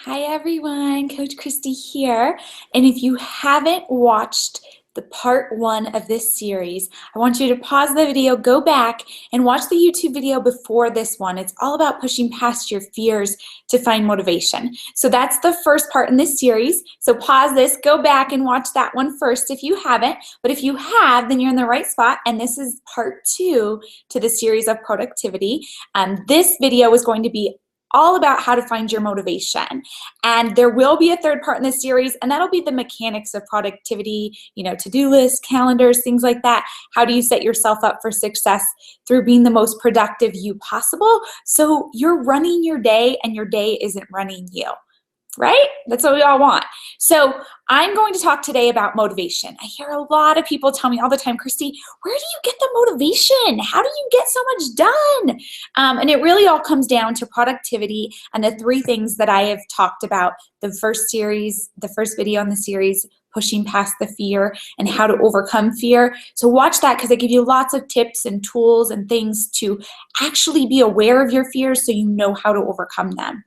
Hi everyone, Coach Christy here. And if you haven't watched the part 1 of this series, I want you to pause the video, go back and watch the YouTube video before this one. It's all about pushing past your fears to find motivation. So that's the first part in this series. So pause this, go back and watch that one first if you haven't. But if you have, then you're in the right spot. And this is part 2 to the series of productivity. This video is going to be all about how to find your motivation. And there will be a third part in this series, and that'll be the mechanics of productivity, to-do lists, calendars, things like that. How do you set yourself up for success through being the most productive you possible so you're running your day and your day isn't running you? Right? That's what we all want. So I'm going to talk today about motivation. I hear a lot of people tell me all the time, Christy, where do you get the motivation? How do you get so much done? And it really all comes down to productivity and the 3 things that I have talked about. The first video in the series, pushing past the fear and how to overcome fear. So watch that because I give you lots of tips and tools and things to actually be aware of your fears so you know how to overcome them.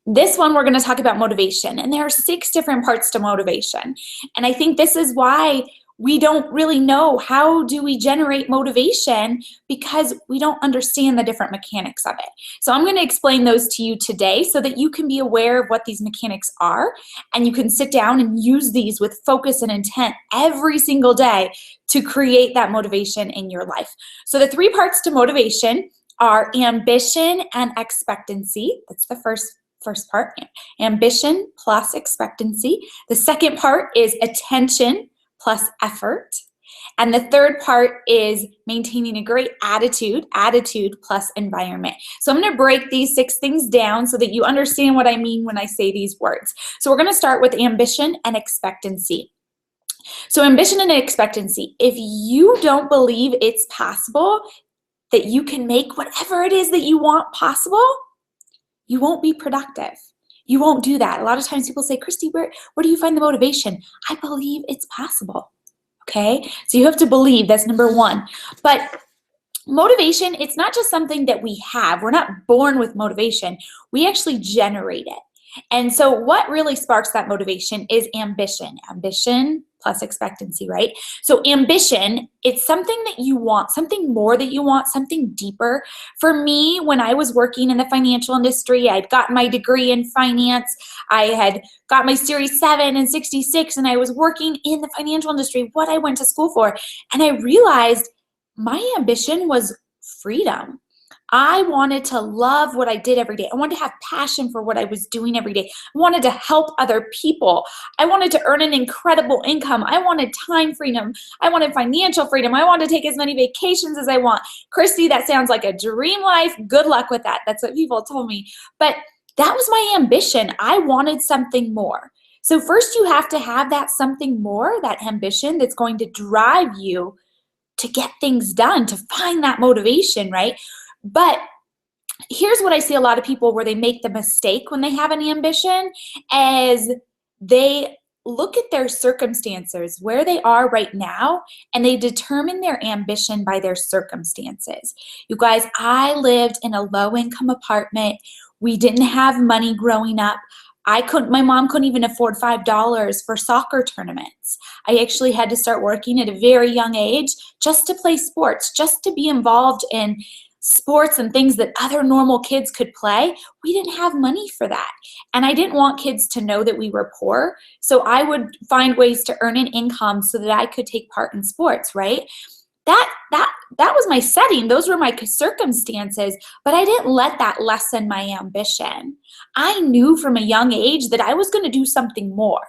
This one, we're going to talk about motivation, and there are 6 different parts to motivation. And I think this is why we don't really know how do we generate motivation, because we don't understand the different mechanics of it. So I'm going to explain those to you today so that you can be aware of what these mechanics are, and you can sit down and use these with focus and intent every single day to create that motivation in your life. So the 3 parts to motivation are ambition and expectancy. That's the first part, ambition plus expectancy. The second part is attention plus effort. And the third part is maintaining a great attitude plus environment. So I'm going to break these 6 things down so that you understand what I mean when I say these words. So we're going to start with ambition and expectancy. So ambition and expectancy. If you don't believe it's possible that you can make whatever it is that you want possible, you won't be productive. You won't do that. A lot of times people say, Christy, where do you find the motivation? I believe it's possible. Okay? So you have to believe. That's number 1. But motivation, it's not just something that we have. We're not born with motivation. We actually generate it. And so what really sparks that motivation is ambition. Ambition plus expectancy, right? So ambition, it's something that you want, something more that you want, something deeper. For me, when I was working in the financial industry, I'd gotten my degree in finance. I had got my Series 7 and 66, and I was working in the financial industry, what I went to school for. And I realized my ambition was freedom. I wanted to love what I did every day. I wanted to have passion for what I was doing every day. I wanted to help other people. I wanted to earn an incredible income. I wanted time freedom. I wanted financial freedom. I wanted to take as many vacations as I want. Christy, that sounds like a dream life. Good luck with that. That's what people told me. But that was my ambition. I wanted something more. So first you have to have that something more, that ambition that's going to drive you to get things done, to find that motivation, right? But here's what I see a lot of people where they make the mistake when they have an ambition, as they look at their circumstances, where they are right now, and they determine their ambition by their circumstances. You guys, I lived in a low-income apartment. We didn't have money growing up. My mom couldn't even afford $5 for soccer tournaments. I actually had to start working at a very young age just to play sports, just to be involved in sports and things that other normal kids could play. We didn't have money for that. And I didn't want kids to know that we were poor. So I would find ways to earn an income so that I could take part in sports, right? That was my setting. Those were my circumstances, but I didn't let that lessen my ambition. I knew from a young age that I was going to do something more.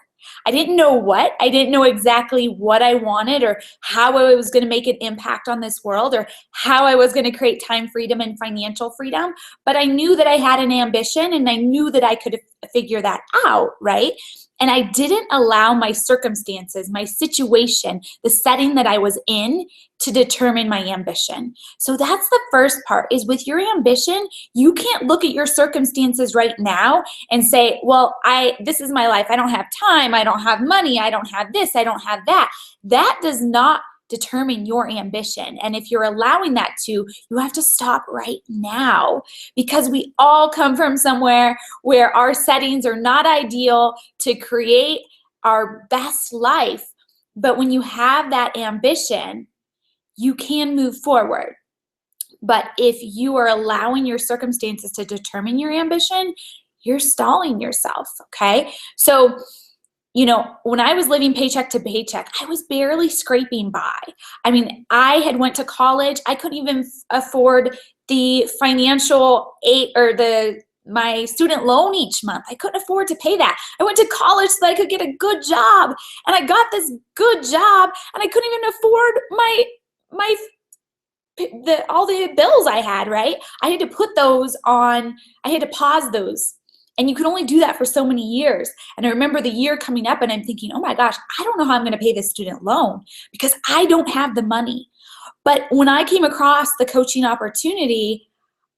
I didn't know what. I didn't know exactly what I wanted or how I was going to make an impact on this world or how I was going to create time freedom and financial freedom. But I knew that I had an ambition, and I knew that I could figure that out, right? And I didn't allow my circumstances, my situation, the setting that I was in to determine my ambition. So that's the first part, is with your ambition, you can't look at your circumstances right now and say, well, this is my life. I don't have time. I don't have money. I don't have this. I don't have that. That does not determine your ambition. And if you're allowing that to, you have to stop right now, because we all come from somewhere where our settings are not ideal to create our best life. But when you have that ambition, you can move forward. But if you are allowing your circumstances to determine your ambition, you're stalling yourself, okay? So, when I was living paycheck to paycheck, I was barely scraping by. I mean, I had went to college. I couldn't even afford the financial aid or my student loan each month. I couldn't afford to pay that. I went to college so that I could get a good job, and I got this good job, and I couldn't even afford all the bills I had, right? I had to pause those. And you can only do that for so many years. And I remember the year coming up and I'm thinking, oh my gosh, I don't know how I'm going to pay this student loan because I don't have the money. But when I came across the coaching opportunity,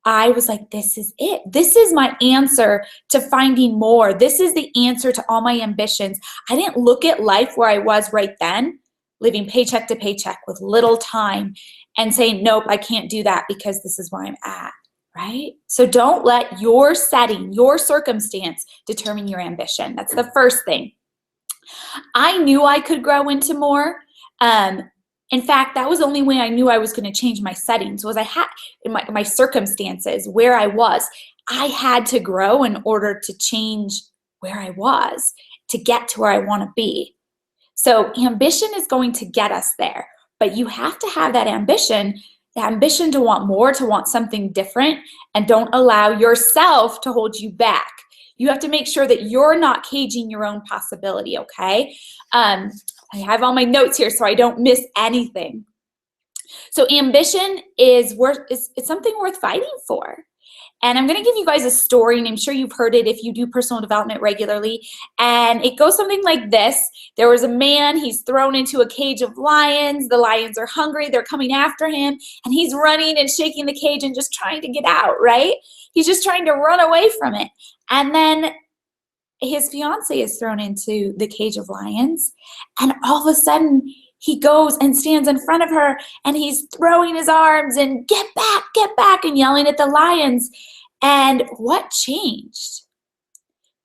I was like, this is it. This is my answer to finding more. This is the answer to all my ambitions. I didn't look at life where I was right then, living paycheck to paycheck with little time, and saying, nope, I can't do that because this is where I'm at. Right? So don't let your setting, your circumstance determine your ambition. That's the first thing. I knew I could grow into more. In fact, that was the only way I knew I was going to change my settings, was I had in my circumstances where I was. I had to grow in order to change where I was to get to where I want to be. So ambition is going to get us there, but you have to have that ambition to want more, to want something different, and don't allow yourself to hold you back. You have to make sure that you're not caging your own possibility, okay? I have all my notes here so I don't miss anything. So ambition is something worth fighting for. And I'm going to give you guys a story, and I'm sure you've heard it if you do personal development regularly. And it goes something like this. There was a man, he's thrown into a cage of lions. The lions are hungry, they're coming after him, and he's running and shaking the cage and just trying to get out, right? He's just trying to run away from it. And then his fiance is thrown into the cage of lions, and all of a sudden, he goes and stands in front of her, and he's throwing his arms and get back, and yelling at the lions. And what changed?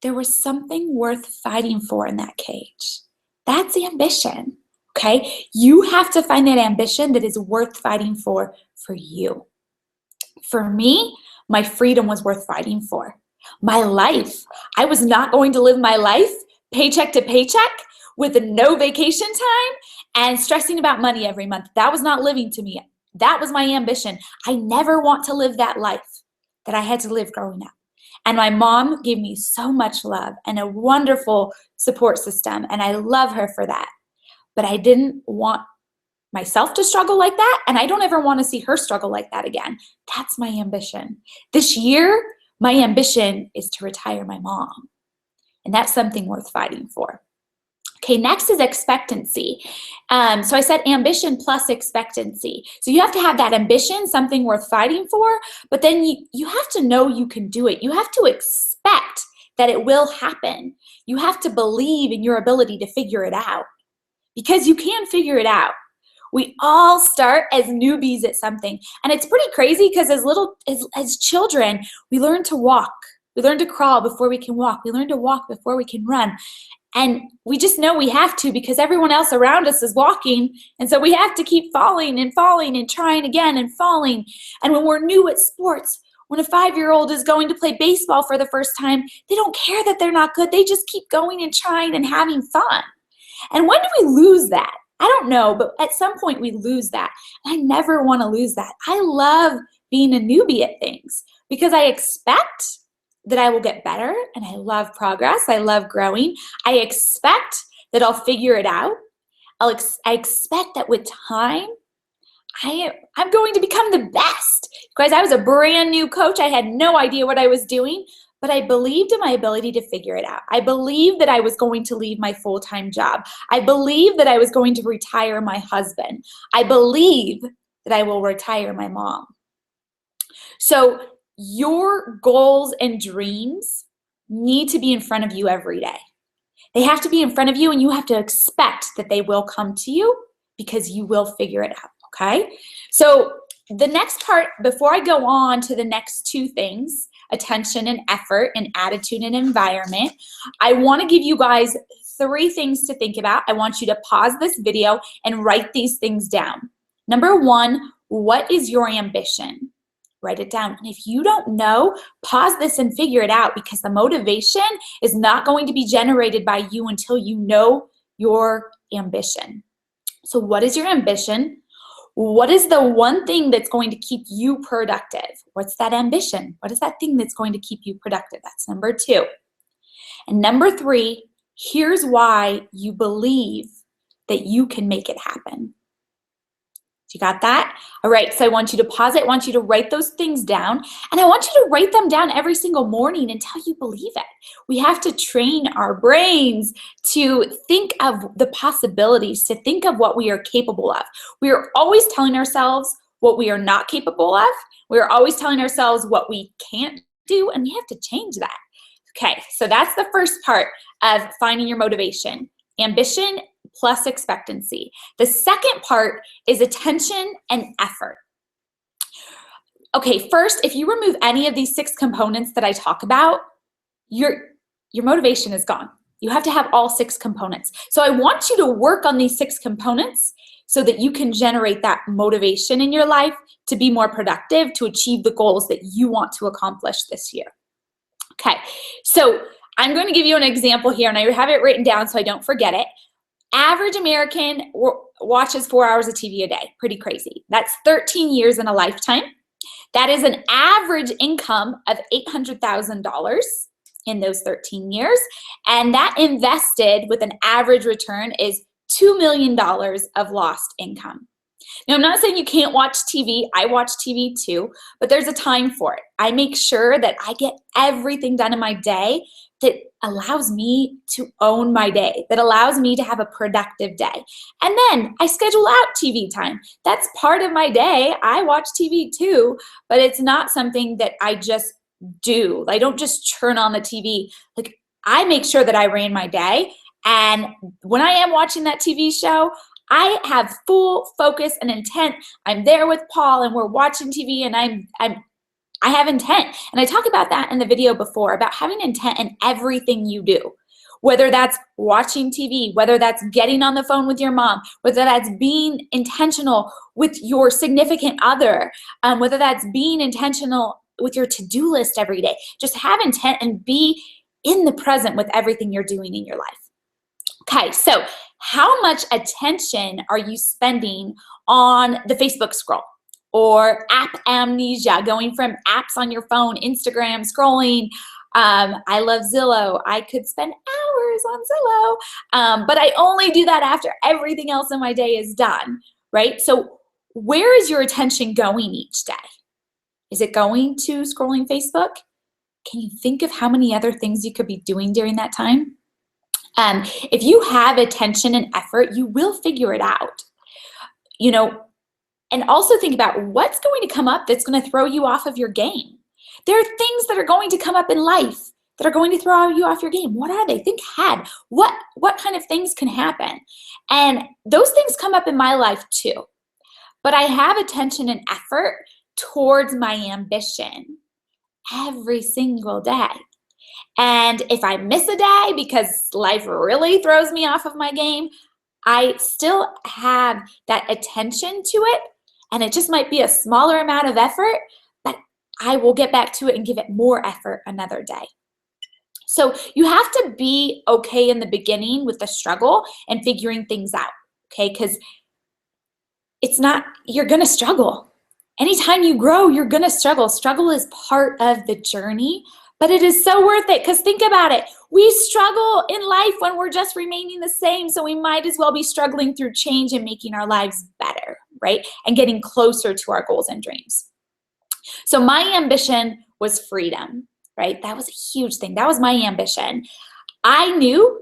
There was something worth fighting for in that cage. That's ambition, okay? You have to find that ambition that is worth fighting for you. For me, my freedom was worth fighting for. My life, I was not going to live my life paycheck to paycheck with no vacation time and stressing about money every month. That was not living to me. That was my ambition. I never want to live that life that I had to live growing up. And my mom gave me so much love and a wonderful support system, and I love her for that. But I didn't want myself to struggle like that, and I don't ever want to see her struggle like that again. That's my ambition. This year, my ambition is to retire my mom, and that's something worth fighting for. Okay, next is expectancy. So I said ambition plus expectancy. So you have to have that ambition, something worth fighting for, but then you have to know you can do it. You have to expect that it will happen. You have to believe in your ability to figure it out, because you can figure it out. We all start as newbies at something, and it's pretty crazy because as children, we learn to walk. We learn to crawl before we can walk. We learn to walk before we can run. And we just know we have to because everyone else around us is walking. And so we have to keep falling and trying again and falling. And when we're new at sports, when a 5-year-old is going to play baseball for the first time, they don't care that they're not good. They just keep going and trying and having fun. And when do we lose that? I don't know, but at some point we lose that. And I never want to lose that. I love being a newbie at things because I expect that I will get better, and I love progress. I love growing. I expect that I'll figure it out. I expect that with time, I'm going to become the best. Guys, I was a brand new coach. I had no idea what I was doing, but I believed in my ability to figure it out. I believed that I was going to leave my full-time job. I believed that I was going to retire my husband. I believe that I will retire my mom. So your goals and dreams need to be in front of you every day. They have to be in front of you, and you have to expect that they will come to you because you will figure it out, okay? So the next part, before I go on to the next two things, attention and effort and attitude and environment, I want to give you guys 3 things to think about. I want you to pause this video and write these things down. Number 1, what is your ambition? Write it down. And if you don't know, pause this and figure it out, because the motivation is not going to be generated by you until you know your ambition. So what is your ambition? What is the one thing that's going to keep you productive? What's that ambition? What is that thing that's going to keep you productive? That's number 2. And number 3, here's why you believe that you can make it happen. You got that? All right, so I want you to pause it. I want you to write those things down, and I want you to write them down every single morning until you believe it. We have to train our brains to think of the possibilities, to think of what we are capable of. We are always telling ourselves what we are not capable of. We are always telling ourselves what we can't do, and we have to change that. Okay, so that's the first part of finding your motivation. Ambition plus expectancy. The second part is attention and effort. Okay, first, if you remove any of these 6 components that I talk about, your motivation is gone. You have to have all 6 components. So I want you to work on these 6 components so that you can generate that motivation in your life to be more productive, to achieve the goals that you want to accomplish this year. Okay, so I'm going to give you an example here, and I have it written down so I don't forget it. Average American watches 4 hours of TV a day. Pretty crazy. That's 13 years in a lifetime. That is an average income of $800,000 in those 13 years. And that invested with an average return is $2 million of lost income. Now, I'm not saying you can't watch TV. I watch TV too, but there's a time for it. I make sure that I get everything done in my day that allows me to own my day, that allows me to have a productive day. And then I schedule out TV time. That's part of my day. I watch TV too, but it's not something that I just do. I don't just turn on the TV. Like, I make sure that I ran my day. And when I am watching that TV show, I have full focus and intent. I'm there with Paul and we're watching TV, and I have intent. And I talk about that in the video before, about having intent in everything you do. Whether that's watching TV, whether that's getting on the phone with your mom, whether that's being intentional with your significant other, whether that's being intentional with your to-do list every day. Just have intent and be in the present with everything you're doing in your life. Okay, so how much attention are you spending on the Facebook scroll or app amnesia, going from apps on your phone, Instagram, scrolling? I love Zillow. I could spend hours on Zillow, but I only do that after everything else in my day is done, right? So where is your attention going each day? Is it going to scrolling Facebook? Can you think of how many other things you could be doing during that time? If you have attention and effort, you will figure it out. You know, and also think about what's going to come up that's going to throw you off of your game. There are things that are going to come up in life that are going to throw you off your game. What are they? Think ahead. What kind of things can happen? And those things come up in my life too. But I have attention and effort towards my ambition every single day. And if I miss a day because life really throws me off of my game, I still have that attention to it, and it just might be a smaller amount of effort, but I will get back to it and give it more effort another day. So you have to be okay in the beginning with the struggle and figuring things out, okay? Because you're gonna struggle. Anytime you grow, you're gonna struggle. Struggle is part of the journey, but it is so worth it, because think about it. We struggle in life when we're just remaining the same, so we might as well be struggling through change and making our lives better, right? And getting closer to our goals and dreams. So my ambition was freedom, right? That was a huge thing. That was my ambition. I knew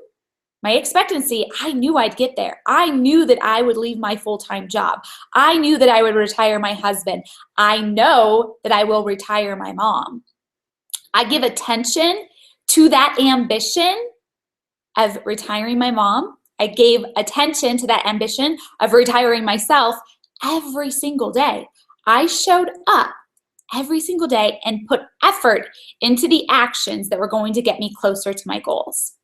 my expectancy, I knew I'd get there. I knew that I would leave my full-time job. I knew that I would retire my husband. I know that I will retire my mom. I give attention to that ambition of retiring my mom, I gave attention to that ambition of retiring myself every single day. I showed up every single day and put effort into the actions that were going to get me closer to my goals.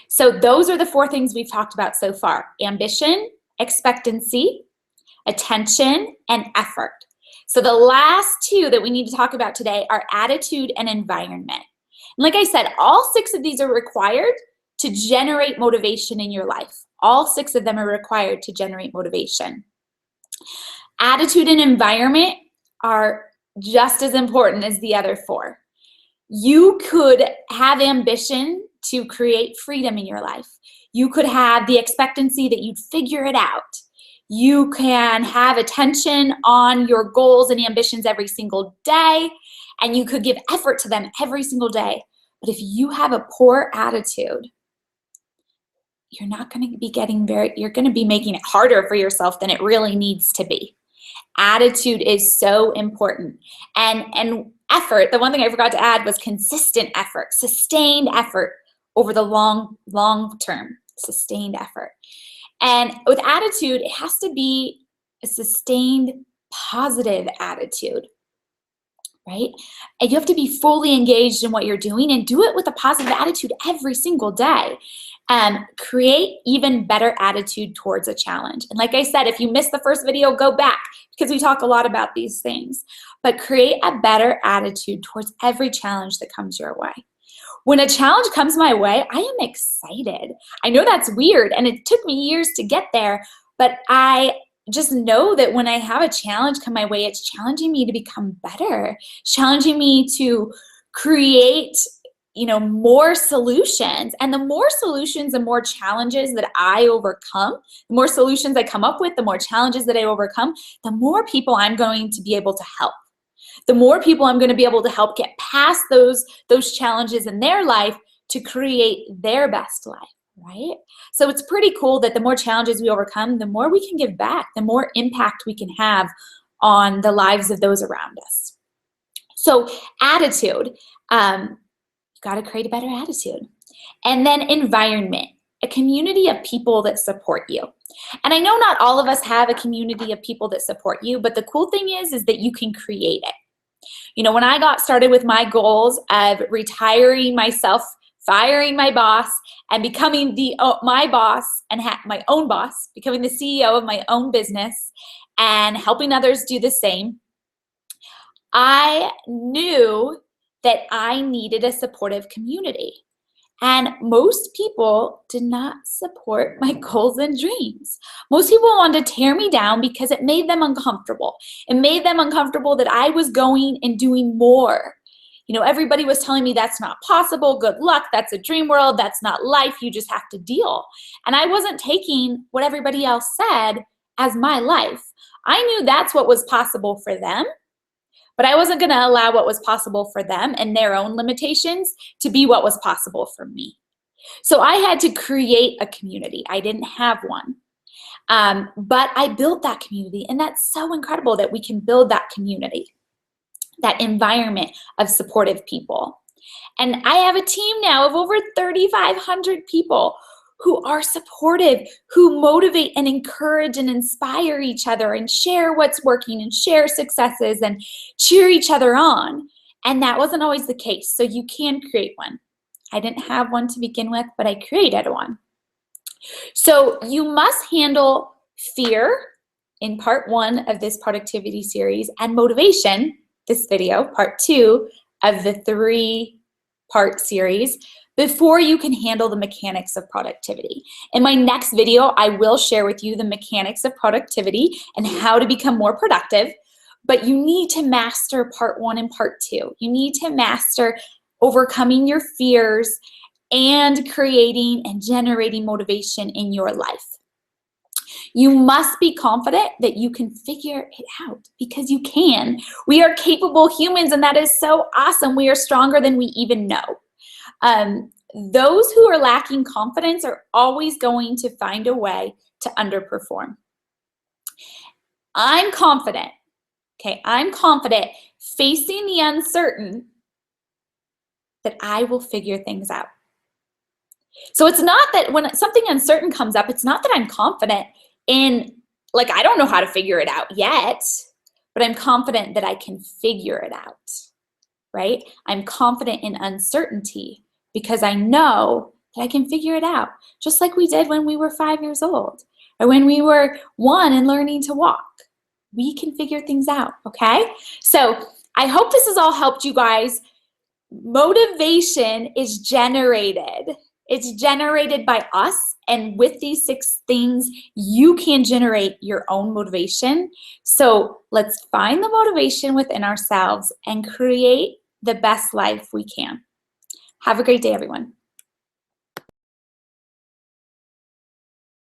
So those are the 4 things we've talked about so far: ambition, expectancy, attention, and effort. So the last 2 that we need to talk about today are attitude and environment. And like I said, all 6 of these are required to generate motivation in your life. All 6 of them are required to generate motivation. Attitude and environment are just as important as the other 4. You could have ambition to create freedom in your life. You could have the expectancy that you'd figure it out. You can have attention on your goals and ambitions every single day, and you could give effort to them every single day. But if you have a poor attitude, you're not going to be you're going to be making it harder for yourself than it really needs to be. Attitude is so important. And effort, the one thing I forgot to add was consistent effort, sustained effort over the long term, sustained effort. And with attitude, it has to be a sustained positive attitude, right? And you have to be fully engaged in what you're doing and do it with a positive attitude every single day. Create even better attitude towards a challenge. And like I said, if you missed the first video, go back because we talk a lot about these things. But create a better attitude towards every challenge that comes your way. When a challenge comes my way, I am excited. I know that's weird, and it took me years to get there, but I just know that when I have a challenge come my way, it's challenging me to become better, challenging me to create, more solutions. And the more solutions and more challenges that I overcome, the more solutions I come up with, the more challenges that I overcome, the more people I'm going to be able to help. The more people I'm going to be able to help get past those challenges in their life to create their best life, right? So it's pretty cool that the more challenges we overcome, the more we can give back, the more impact we can have on the lives of those around us. So attitude, you've got to create a better attitude. And then environment, a community of people that support you. And I know not all of us have a community of people that support you, but the cool thing is that you can create it. When I got started with my goals of retiring myself, firing my boss, and becoming my boss and my own boss, becoming the CEO of my own business and helping others do the same, I knew that I needed a supportive community. And most people did not support my goals and dreams. Most people wanted to tear me down because it made them uncomfortable. It made them uncomfortable that I was going and doing more. Everybody was telling me that's not possible. Good luck. That's a dream world. That's not life. You just have to deal. And I wasn't taking what everybody else said as my life. I knew that's what was possible for them. But I wasn't going to allow what was possible for them and their own limitations to be what was possible for me. So I had to create a community. I didn't have one. But I built that community, and that's so incredible that we can build that community, that environment of supportive people. And I have a team now of over 3,500 people who are supportive, who motivate and encourage and inspire each other and share what's working and share successes and cheer each other on. And that wasn't always the case. So you can create one. I didn't have one to begin with, but I created one. So you must handle fear in part 1 of this productivity series and motivation, this video, part 2 of the 3-part series, before you can handle the mechanics of productivity. In my next video, I will share with you the mechanics of productivity and how to become more productive, but you need to master part 1 and part 2. You need to master overcoming your fears and creating and generating motivation in your life. You must be confident that you can figure it out, because you can. We are capable humans, and that is so awesome. We are stronger than we even know. Those who are lacking confidence are always going to find a way to underperform. I'm confident, I'm confident facing the uncertain that I will figure things out. So it's not that when something uncertain comes up, it's not that I'm confident in, like, I don't know how to figure it out yet, but I'm confident that I can figure it out, right? I'm confident in uncertainty because I know that I can figure it out, just like we did when we were 5 years old or when we were 1 and learning to walk. We can figure things out, okay? So I hope this has all helped you guys. Motivation is generated. It's generated by us, and with these 6 things, you can generate your own motivation. So let's find the motivation within ourselves and create the best life we can. Have a great day, everyone.